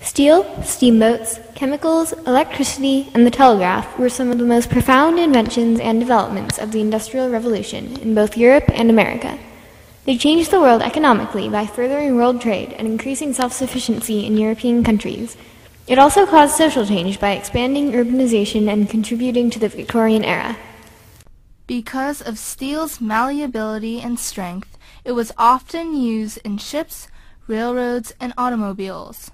Steel, steamboats, chemicals, electricity, and the telegraph were some of the most profound inventions and developments of the Industrial Revolution in both Europe and America. They changed the world economically by furthering world trade and increasing self-sufficiency in European countries. It also caused social change by expanding urbanization and contributing to the Victorian Era. Because of steel's malleability and strength, it was often used in ships, railroads, and automobiles.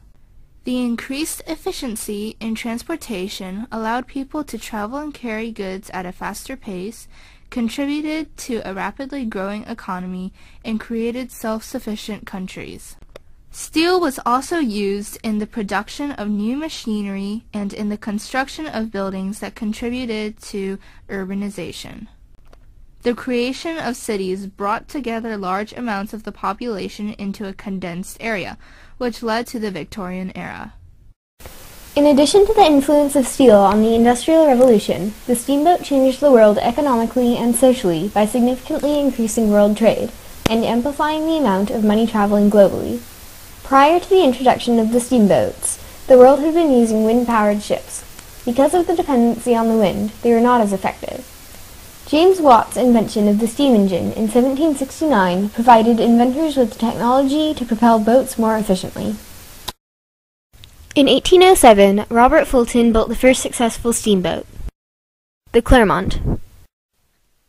The increased efficiency in transportation allowed people to travel and carry goods at a faster pace, contributed to a rapidly growing economy, and created self-sufficient countries. Steel was also used in the production of new machinery and in the construction of buildings that contributed to urbanization. The creation of cities brought together large amounts of the population into a condensed area, which led to the Victorian Era. In addition to the influence of steel on the Industrial Revolution, the steamboat changed the world economically and socially by significantly increasing world trade and amplifying the amount of money traveling globally. Prior to the introduction of the steamboats, the world had been using wind-powered ships. Because of the dependency on the wind, they were not as effective. James Watt's invention of the steam engine in 1769 provided inventors with the technology to propel boats more efficiently. In 1807, Robert Fulton built the first successful steamboat, the Clermont.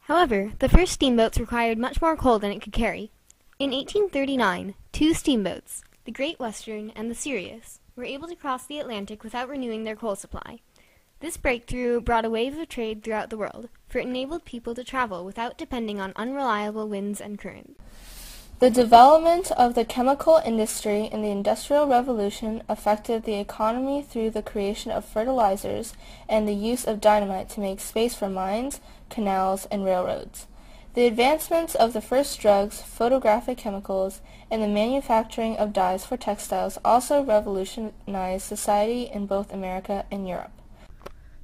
However, the first steamboats required much more coal than it could carry. In 1839, two steamboats, the Great Western and the Sirius, were able to cross the Atlantic without renewing their coal supply. This breakthrough brought a wave of trade throughout the world, for it enabled people to travel without depending on unreliable winds and currents. The development of the chemical industry in the Industrial Revolution affected the economy through the creation of fertilizers and the use of dynamite to make space for mines, canals, and railroads. The advancements of the first drugs, photographic chemicals, and the manufacturing of dyes for textiles also revolutionized society in both America and Europe.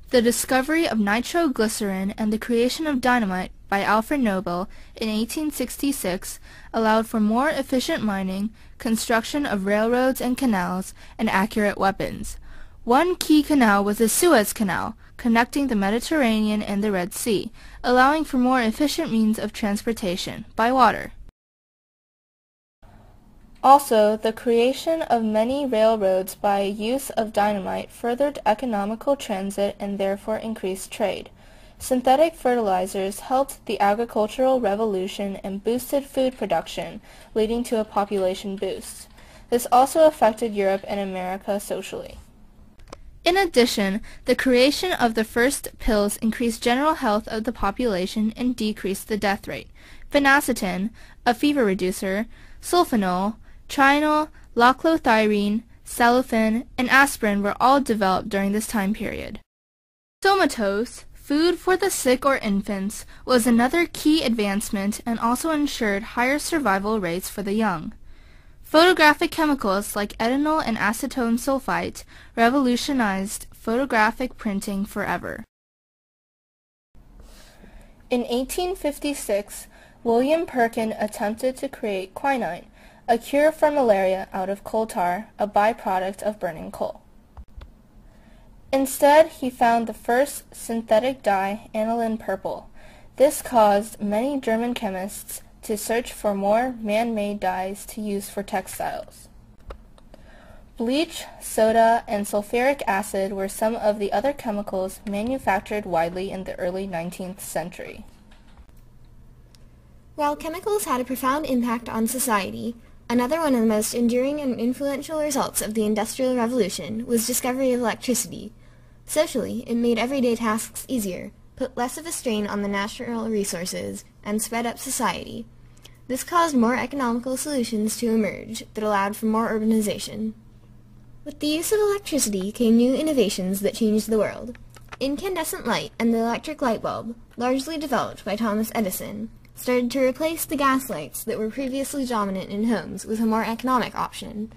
The discovery of nitroglycerin and the creation of dynamite by Alfred Nobel in 1866 allowed for more efficient mining, construction of railroads and canals, and accurate weapons. One key canal was the Suez Canal, connecting the Mediterranean and the Red Sea, allowing for more efficient means of transportation by water. Also, the creation of many railroads by use of dynamite furthered economical transit and therefore increased trade. Synthetic fertilizers helped the agricultural revolution and boosted food production, leading to a population boost. This also affected Europe and America socially. In addition, the creation of the first pills increased general health of the population and decreased the death rate. Phenacetin, a fever reducer, sulfonol, Trinol, lochlothiorine, cellophane, and aspirin were all developed during this time period. Somatose, food for the sick or infants, was another key advancement and also ensured higher survival rates for the young. Photographic chemicals like ethanol and acetone sulfite revolutionized photographic printing forever. In 1856, William Perkin attempted to create quinine, a cure for malaria out of coal tar, a byproduct of burning coal. Instead, he found the first synthetic dye, aniline purple. This caused many German chemists to search for more man-made dyes to use for textiles. Bleach, soda, and sulfuric acid were some of the other chemicals manufactured widely in the early 19th century. While chemicals had a profound impact on society, another one of the most enduring and influential results of the Industrial Revolution was discovery of electricity. Socially, it made everyday tasks easier, put less of a strain on the natural resources, and sped up society. This caused more economical solutions to emerge that allowed for more urbanization. With the use of electricity came new innovations that changed the world. Incandescent light and the electric light bulb, largely developed by Thomas Edison, started to replace the gas lights that were previously dominant in homes with a more economic option.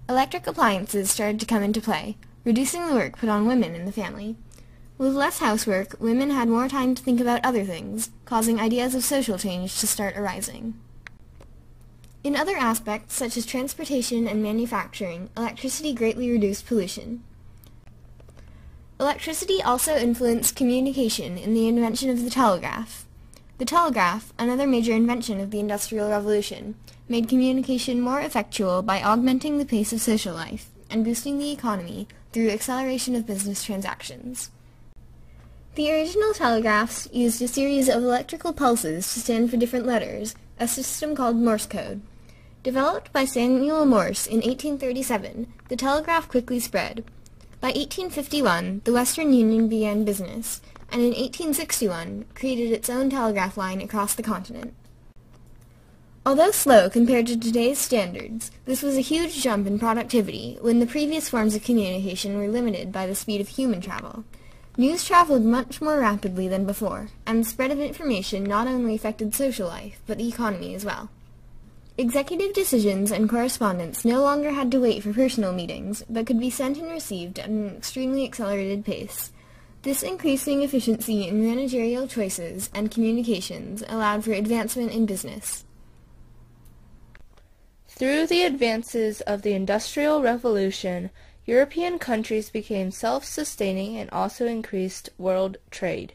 Electric appliances started to come into play, reducing the work put on women in the family. With less housework, women had more time to think about other things, causing ideas of social change to start arising. In other aspects, such as transportation and manufacturing, electricity greatly reduced pollution. Electricity also influenced communication in the invention of the telegraph. The telegraph, another major invention of the Industrial Revolution, made communication more effectual by augmenting the pace of social life and boosting the economy through acceleration of business transactions. The original telegraphs used a series of electrical pulses to stand for different letters, a system called Morse code. Developed by Samuel Morse in 1837, the telegraph quickly spread. By 1851, the Western Union began business, and in 1861 created its own telegraph line across the continent. Although slow compared to today's standards, this was a huge jump in productivity when the previous forms of communication were limited by the speed of human travel. News traveled much more rapidly than before, and the spread of information not only affected social life, but the economy as well. Executive decisions and correspondence no longer had to wait for personal meetings, but could be sent and received at an extremely accelerated pace. This increasing efficiency in managerial choices and communications allowed for advancement in business. Through the advances of the Industrial Revolution, European countries became self-sustaining and also increased world trade.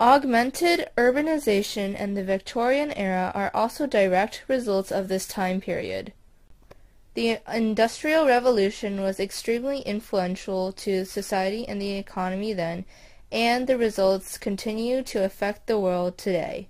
Augmented urbanization and the Victorian Era are also direct results of this time period. The Industrial Revolution was extremely influential to society and the economy then, and the results continue to affect the world today.